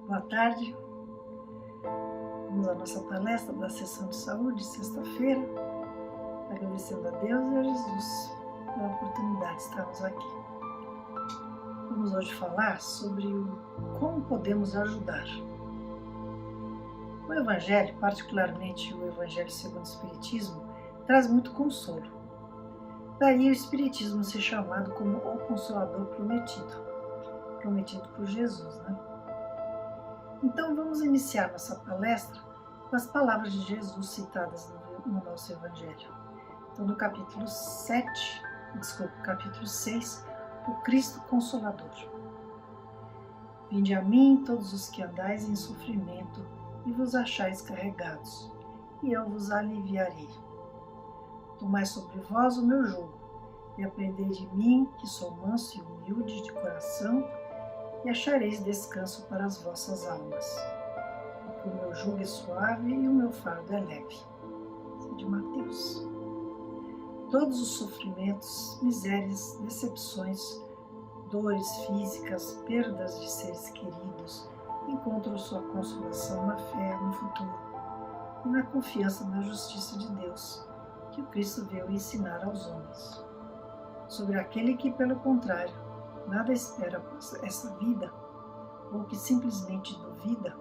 Boa tarde, vamos à nossa palestra da sessão de saúde, sexta-feira, agradecendo a Deus e a Jesus pela oportunidade de estarmos aqui. Vamos hoje falar sobre como podemos ajudar. O Evangelho, particularmente o Evangelho segundo o Espiritismo, traz muito consolo. Daí o Espiritismo ser chamado como o Consolador prometido por Jesus, né? Então vamos iniciar nossa palestra com as palavras de Jesus citadas no nosso Evangelho. Então no capítulo 6, o Cristo Consolador. Vinde a mim todos os que andais em sofrimento e vos achais carregados, e eu vos aliviarei. Tomai sobre vós o meu jugo, e aprendei de mim, que sou manso e humilde de coração, e achareis descanso para as vossas almas. Porque o meu jugo é suave e o meu fardo é leve. Isso é de Mateus. Todos os sofrimentos, misérias, decepções, dores físicas, perdas de seres queridos, encontram sua consolação na fé no futuro e na confiança na justiça de Deus, que o Cristo veio ensinar aos homens. Sobre aquele que, pelo contrário, nada espera após essa vida, ou que simplesmente duvida,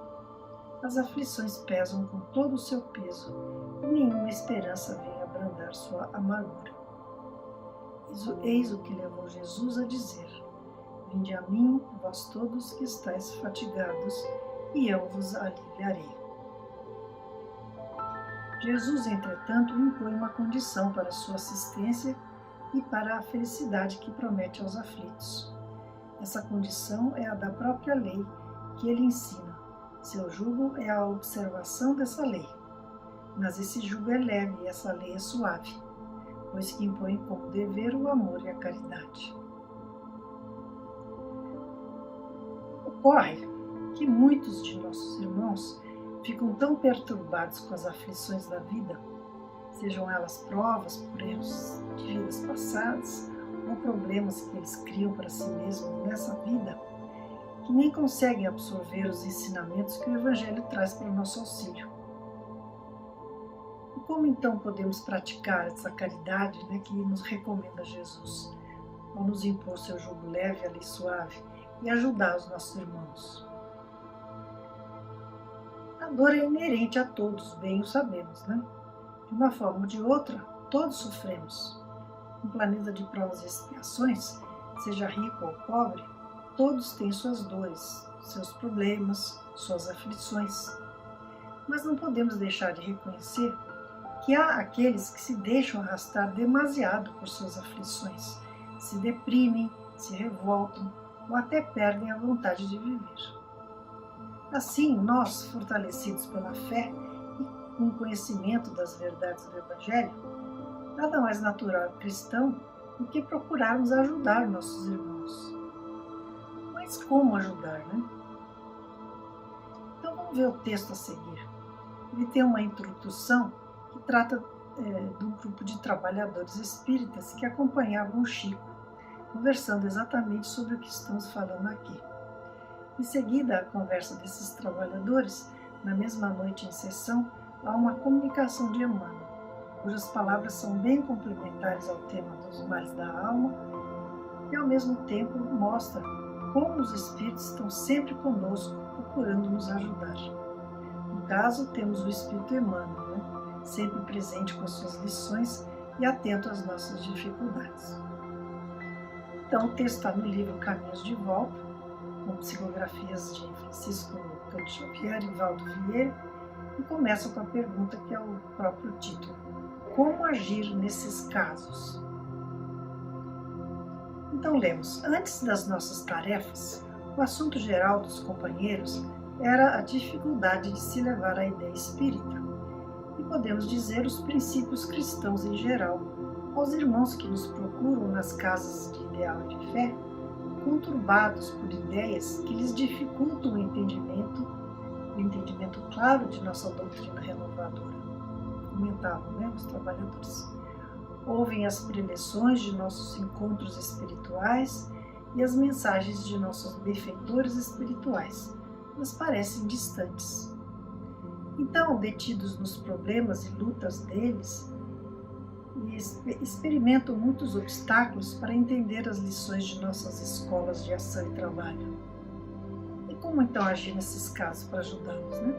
as aflições pesam com todo o seu peso e nenhuma esperança vem abrandar sua amargura. Eis o que levou Jesus a dizer: Vinde a mim, vós todos que estáis fatigados, e eu vos aliviarei. Jesus, entretanto, impõe uma condição para sua assistência e para a felicidade que promete aos aflitos. Essa condição é a da própria lei que ele ensina. Seu jugo é a observação dessa lei. Mas esse jugo é leve e essa lei é suave, pois que impõe como dever o amor e a caridade. Ocorre que muitos de nossos irmãos ficam tão perturbados com as aflições da vida, sejam elas provas por erros de vidas passadas ou problemas que eles criam para si mesmos nessa vida, que nem conseguem absorver os ensinamentos que o Evangelho traz para o nosso auxílio. E como então podemos praticar essa caridade, que nos recomenda Jesus, ao nos impor seu jugo leve, a lei suave, e ajudar os nossos irmãos? A dor é inerente a todos, bem o sabemos, né? De uma forma ou de outra, todos sofremos. Um planeta de provas e expiações, seja rico ou pobre, todos têm suas dores, seus problemas, suas aflições. Mas não podemos deixar de reconhecer que há aqueles que se deixam arrastar demasiado por suas aflições, se deprimem, se revoltam ou até perdem a vontade de viver. Assim, nós, fortalecidos pela fé e com o conhecimento das verdades do Evangelho, nada mais natural cristão do que procurarmos ajudar nossos irmãos. Mas como ajudar, né? Então vamos ver o texto a seguir. Ele tem uma introdução que trata de um grupo de trabalhadores espíritas que acompanhavam o Chico, conversando exatamente sobre o que estamos falando aqui. Em seguida, a conversa desses trabalhadores, na mesma noite em sessão, há uma comunicação de Emmanuel, cujas palavras são bem complementares ao tema dos males da alma e, ao mesmo tempo, mostra como os espíritos estão sempre conosco, procurando nos ajudar. No caso, temos o Espírito Emmanuel, sempre presente com as suas lições e atento às nossas dificuldades. Então, o texto está no livro Caminhos de Volta, com psicografias de Francisco Cândido Xavier e Valdo Vieira, e começa com a pergunta que é o próprio título: como agir nesses casos? Então lemos: antes das nossas tarefas, o assunto geral dos companheiros era a dificuldade de se levar à ideia espírita, e podemos dizer os princípios cristãos em geral, aos irmãos que nos procuram nas casas de ideal e de fé, conturbados por ideias que lhes dificultam o entendimento claro de nossa doutrina renovadora. Comentavam, os trabalhadores. Ouvem as preleções de nossos encontros espirituais e as mensagens de nossos benfeitores espirituais nos parecem distantes. Então, detidos nos problemas e lutas deles, experimentam muitos obstáculos para entender as lições de nossas escolas de ação e trabalho. E como então agir nesses casos para ajudá-los, né?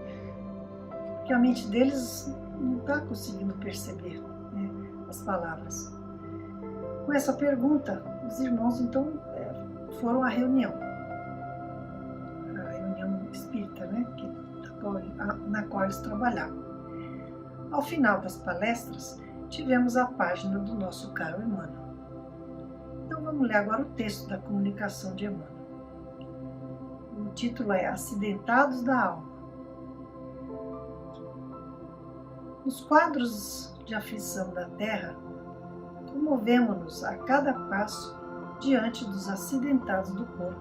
Porque a mente deles não está conseguindo perceber, né, as palavras. Com essa pergunta, os irmãos então foram à reunião, a reunião espírita, né, na qual eles trabalhavam. Ao final das palestras, tivemos a página do nosso caro Emmanuel. Então vamos ler agora o texto da comunicação de Emmanuel. O título é Acidentados da Alma. Nos quadros de aflição da terra, comovemos-nos a cada passo diante dos acidentados do corpo,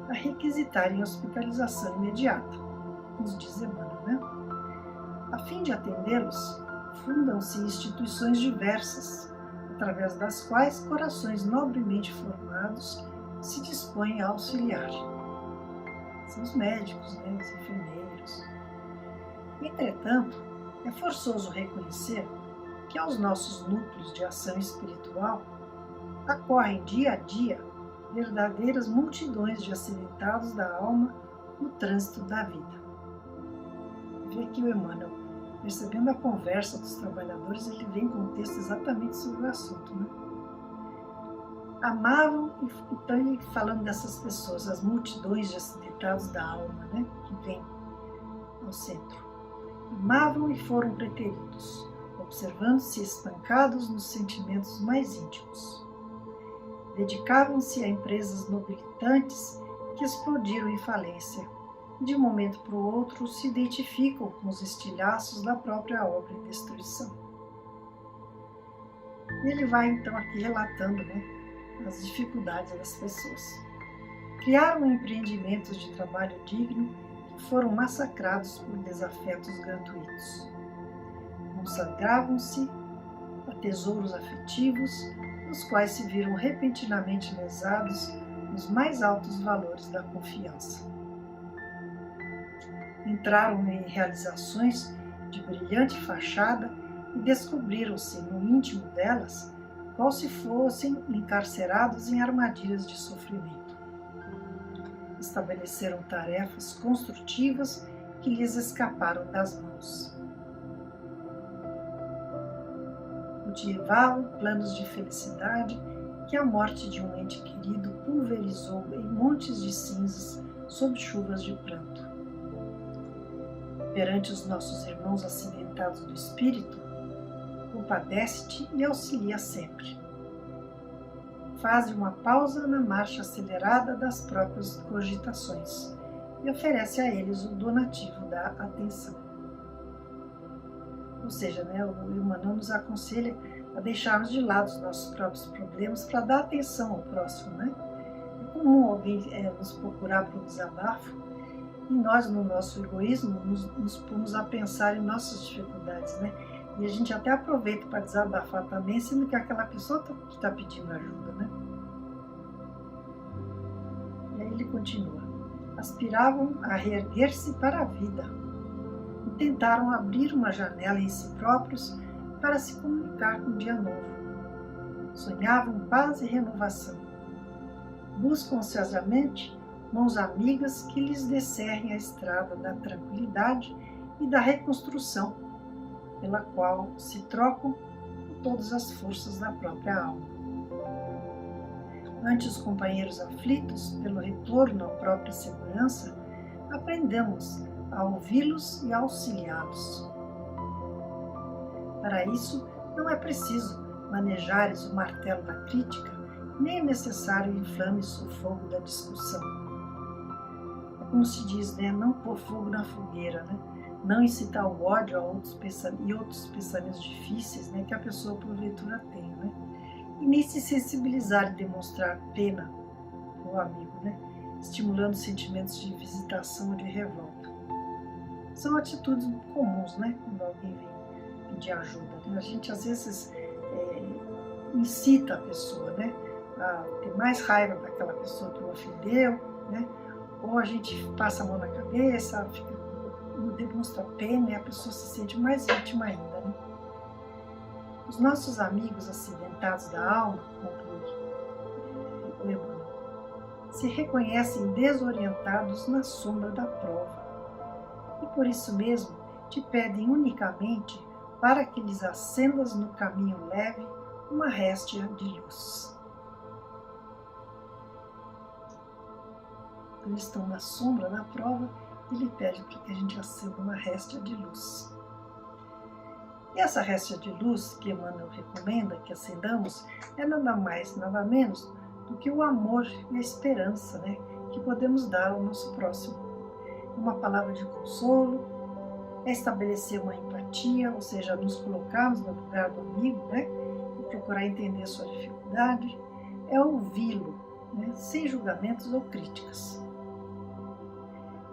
a requisitarem hospitalização imediata, nos diz Emmanuel, né? A fim de atendê-los, fundam-se instituições diversas, através das quais corações nobremente formados se dispõem a auxiliar. São os médicos, né, os enfermeiros. Entretanto, é forçoso reconhecer que aos nossos núcleos de ação espiritual acorrem dia a dia verdadeiras multidões de acidentados da alma no trânsito da vida. Vê aqui o Emmanuel, percebendo a conversa dos trabalhadores, ele vem com um texto exatamente sobre o assunto, né? Amavam, então ele falando dessas pessoas, as multidões de acidentados da alma, né, que vêm ao centro. Amavam e foram preteridos, observando-se espancados nos sentimentos mais íntimos. Dedicavam-se a empresas nobilitantes que explodiram em falência e de um momento para o outro se identificam com os estilhaços da própria obra em destruição. Ele vai então aqui relatando, né, as dificuldades das pessoas. Criaram empreendimentos de trabalho digno que foram massacrados por desafetos gratuitos. Consagravam-se a tesouros afetivos, nos quais se viram repentinamente lesados os mais altos valores da confiança. Entraram em realizações de brilhante fachada e descobriram-se no íntimo delas qual se fossem encarcerados em armadilhas de sofrimento. Estabeleceram tarefas construtivas que lhes escaparam das mãos. Cultivavam planos de felicidade que a morte de um ente querido pulverizou em montes de cinzas sob chuvas de pranto. Perante os nossos irmãos acidentados do espírito, compadece-te e auxilia sempre. Faz uma pausa na marcha acelerada das próprias cogitações e oferece a eles o donativo da atenção. Ou seja, né, o Emmanuel nos aconselha a deixarmos de lado os nossos próprios problemas para dar atenção ao próximo, né? É comum alguém nos procurar para um desabafo e nós, no nosso egoísmo, nos pomos a pensar em nossas dificuldades, né? E a gente até aproveita para desabafar também, sendo que aquela pessoa que está pedindo ajuda, né? E aí ele continua. Aspiravam a reerguer-se para a vida e tentaram abrir uma janela em si próprios para se comunicar com um dia novo. Sonhavam paz e renovação. Buscam ansiosamente mãos amigas que lhes descerrem a estrada da tranquilidade e da reconstrução, pela qual se trocam com todas as forças da própria alma. Ante os companheiros aflitos pelo retorno à própria segurança, aprendemos a ouvi-los e a auxiliá-los. Para isso, não é preciso manejares o martelo da crítica, nem é necessário inflames o fogo da discussão. É como se diz, né? Não pôr fogo na fogueira, né? Não incitar o ódio a outros pensamentos difíceis, né, que a pessoa porventura tem, né? E nem se sensibilizar e demonstrar pena ao amigo, né? Estimulando sentimentos de visitação ou de revolta. São atitudes comuns, né? Quando alguém vem pedir ajuda, né? A gente às vezes incita a pessoa, né, a ter mais raiva daquela pessoa que o ofendeu, né? Ou a gente passa a mão na cabeça, demonstra pena e a pessoa se sente mais vítima ainda, né? Os nossos amigos acidentados da alma, conclui o Emmanuel, se reconhecem desorientados na sombra da prova e por isso mesmo te pedem unicamente para que lhes acendas no caminho leve uma réstia de luz. Eles estão na sombra da prova e lhe pede para que a gente acenda uma réstia de luz. E essa réstia de luz que Emmanuel recomenda que acendamos é nada mais, nada menos do que o amor e a esperança, né, que podemos dar ao nosso próximo. Uma palavra de consolo, é estabelecer uma empatia, ou seja, nos colocarmos no lugar do amigo, né, e procurar entender sua dificuldade, é ouvi-lo, né, sem julgamentos ou críticas.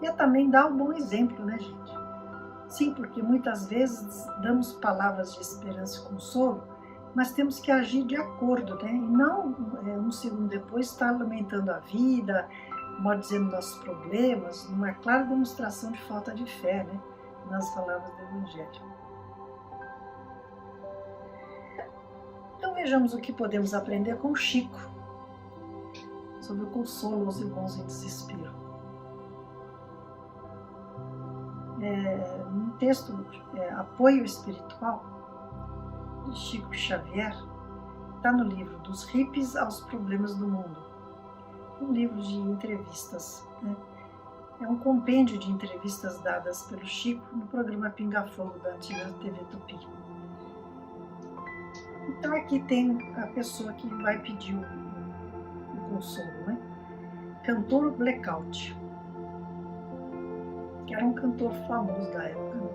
E é também dar um bom exemplo, né, gente? Sim, porque muitas vezes damos palavras de esperança e consolo, mas temos que agir de acordo, né? E não um segundo depois estar lamentando a vida, maldizendo nossos problemas, numa clara demonstração de falta de fé, né? Nas palavras do Evangelho. Então vejamos o que podemos aprender com Chico sobre o consolo aos irmãos em desespero. No texto Apoio Espiritual, de Chico Xavier, está no livro Dos Hippies aos Problemas do Mundo, um livro de entrevistas, né? É um compêndio de entrevistas dadas pelo Chico no programa Pinga Fogo da antiga TV Tupi. Então aqui tem a pessoa que vai pedir o consolo, né? Cantor Blackout, que era um cantor famoso da época, né?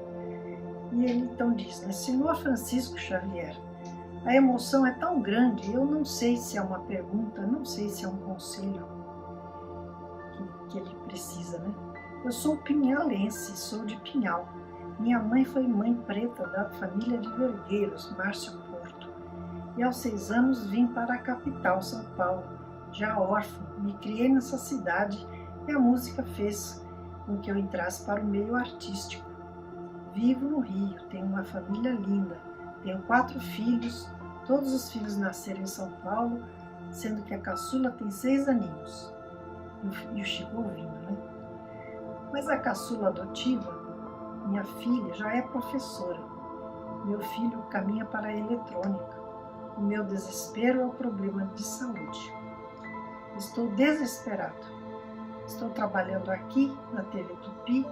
E ele então diz, né? Senhor Francisco Xavier, a emoção é tão grande, eu não sei se é uma pergunta, não sei se é um conselho que ele precisa, né? Eu sou pinhalense, sou de Pinhal. Minha mãe foi mãe preta da família de Vergueiros, Márcio Porto. E aos 6 anos vim para a capital, São Paulo. Já órfão, me criei nessa cidade e a música fez com que eu entrasse para o meio artístico. Vivo no Rio, tenho uma família linda, tenho 4 filhos, todos os filhos nasceram em São Paulo, sendo que a caçula tem 6 aninhos. E o Chico ouvindo, né? Mas a caçula adotiva, minha filha, já é professora. Meu filho caminha para a eletrônica. O meu desespero é o problema de saúde. Estou desesperado. Estou trabalhando aqui na TV Tupi,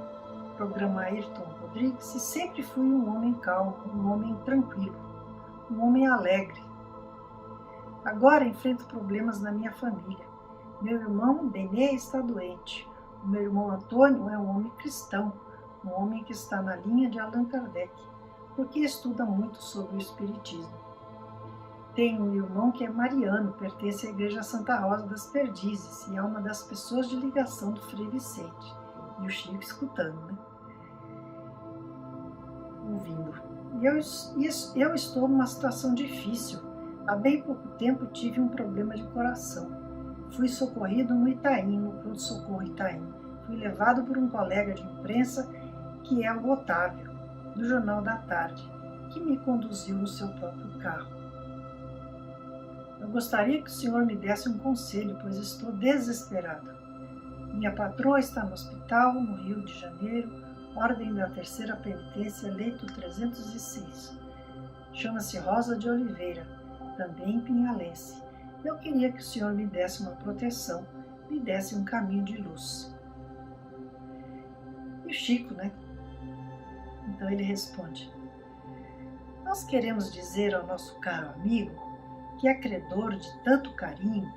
programa Ayrton Rodrigues, e sempre fui um homem calmo, um homem tranquilo, um homem alegre. Agora enfrento problemas na minha família. Meu irmão Benê está doente. O meu irmão Antônio é um homem cristão, um homem que está na linha de Allan Kardec, porque estuda muito sobre o Espiritismo. Tenho um irmão que é mariano, pertence à Igreja Santa Rosa das Perdizes e é uma das pessoas de ligação do Frei Vicente. E o Chico escutando, né? Ouvindo. E eu estou numa situação difícil. Há bem pouco tempo tive um problema de coração. Fui socorrido no Itaim, no pronto-socorro Itaim. Fui levado por um colega de imprensa, que é o Otávio, do Jornal da Tarde, que me conduziu no seu próprio carro. Eu gostaria que o senhor me desse um conselho, pois estou desesperado. Minha patroa está no hospital, no Rio de Janeiro, ordem da 3ª penitência, leito 306. Chama-se Rosa de Oliveira, também pinhalense. Eu queria que o senhor me desse uma proteção, me desse um caminho de luz. E o Chico, né? Então ele responde: nós queremos dizer ao nosso caro amigo que é credor de tanto carinho,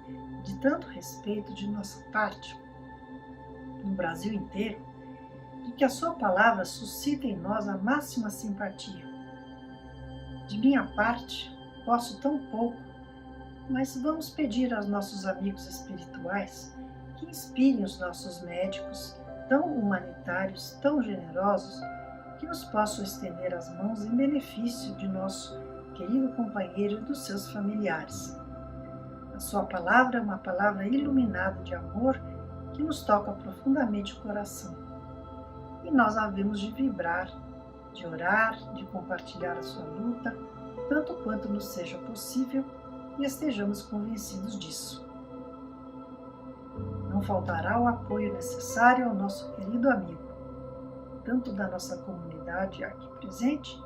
de tanto respeito de nossa parte, no Brasil inteiro, de que a sua palavra suscita em nós a máxima simpatia. De minha parte, posso tão pouco, mas vamos pedir aos nossos amigos espirituais que inspirem os nossos médicos, tão humanitários, tão generosos, que nos possam estender as mãos em benefício de nosso querido companheiro e dos seus familiares. A sua palavra é uma palavra iluminada de amor que nos toca profundamente o coração. E nós havemos de vibrar, de orar, de compartilhar a sua luta, tanto quanto nos seja possível e estejamos convencidos disso. Não faltará o apoio necessário ao nosso querido amigo, tanto da nossa comunidade aqui presente,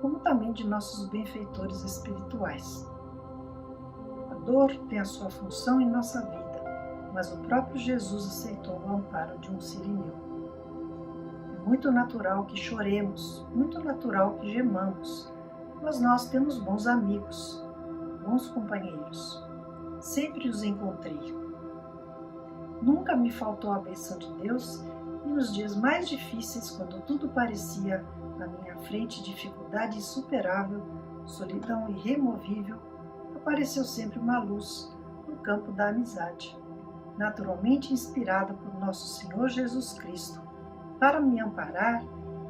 como também de nossos benfeitores espirituais. A dor tem a sua função em nossa vida, mas o próprio Jesus aceitou o amparo de um sirineu. É muito natural que choremos, muito natural que gemamos, mas nós temos bons amigos, bons companheiros. Sempre os encontrei. Nunca me faltou a bênção de Deus e nos dias mais difíceis, quando tudo parecia na minha frente dificuldade insuperável, solidão irremovível, apareceu sempre uma luz no campo da amizade, naturalmente inspirada por nosso Senhor Jesus Cristo, para me amparar,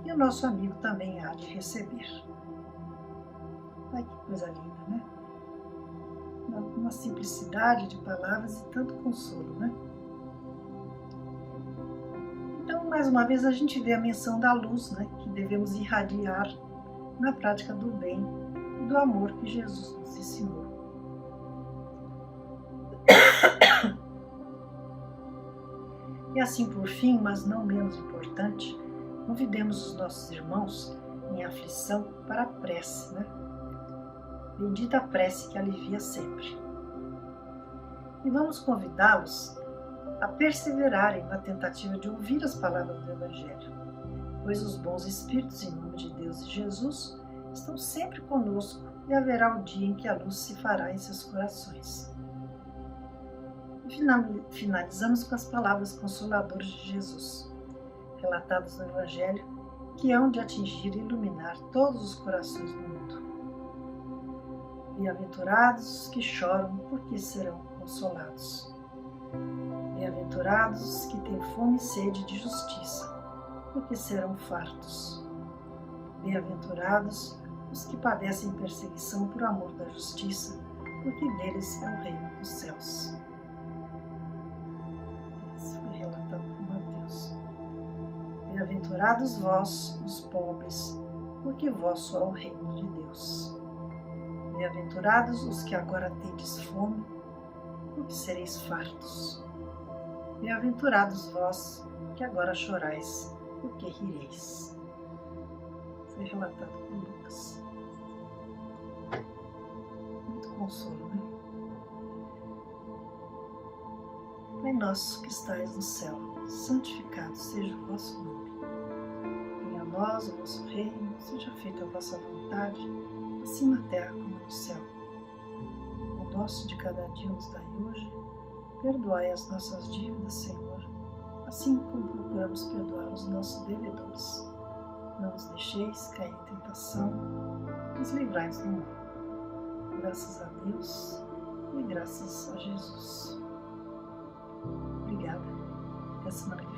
e o nosso amigo também há de receber. Ai, que coisa linda, né? Uma simplicidade de palavras e tanto consolo, né? Então, mais uma vez, a gente vê a menção da luz, né? Que devemos irradiar na prática do bem e do amor que Jesus nos ensinou. E assim, por fim, mas não menos importante, convidemos os nossos irmãos em aflição para a prece, né? Bendita a prece que alivia sempre. E vamos convidá-los a perseverarem na tentativa de ouvir as palavras do Evangelho, pois os bons espíritos, em nome de Deus e Jesus, estão sempre conosco e haverá o dia em que a luz se fará em seus corações. E finalizamos com as palavras consoladoras de Jesus, relatadas no Evangelho, que hão de atingir e iluminar todos os corações do mundo. Bem-aventurados os que choram, porque serão consolados. Bem-aventurados os que têm fome e sede de justiça, porque serão fartos. Bem-aventurados os que padecem perseguição por amor da justiça, porque deles é o reino dos céus. Isso foi relatado por Mateus. Bem-aventurados vós, os pobres, porque vosso é o reino de Deus. Bem-aventurados os que agora tendes fome, porque sereis fartos. Bem-aventurados vós, que agora chorais, porque rireis. Foi relatado por Lucas. Muito consolo, né? Pai nosso que estais no céu, santificado seja o vosso nome. Venha a nós o vosso reino, seja feita a vossa vontade, assim na terra como no céu. O nosso de cada dia nos dai hoje, perdoai as nossas dívidas, Senhor, assim como procuramos perdoar os nossos devedores. Não nos deixeis cair em tentação, mas livrai-nos do mal. Graças a Deus e graças a Jesus. Obrigada. Até semana que vem.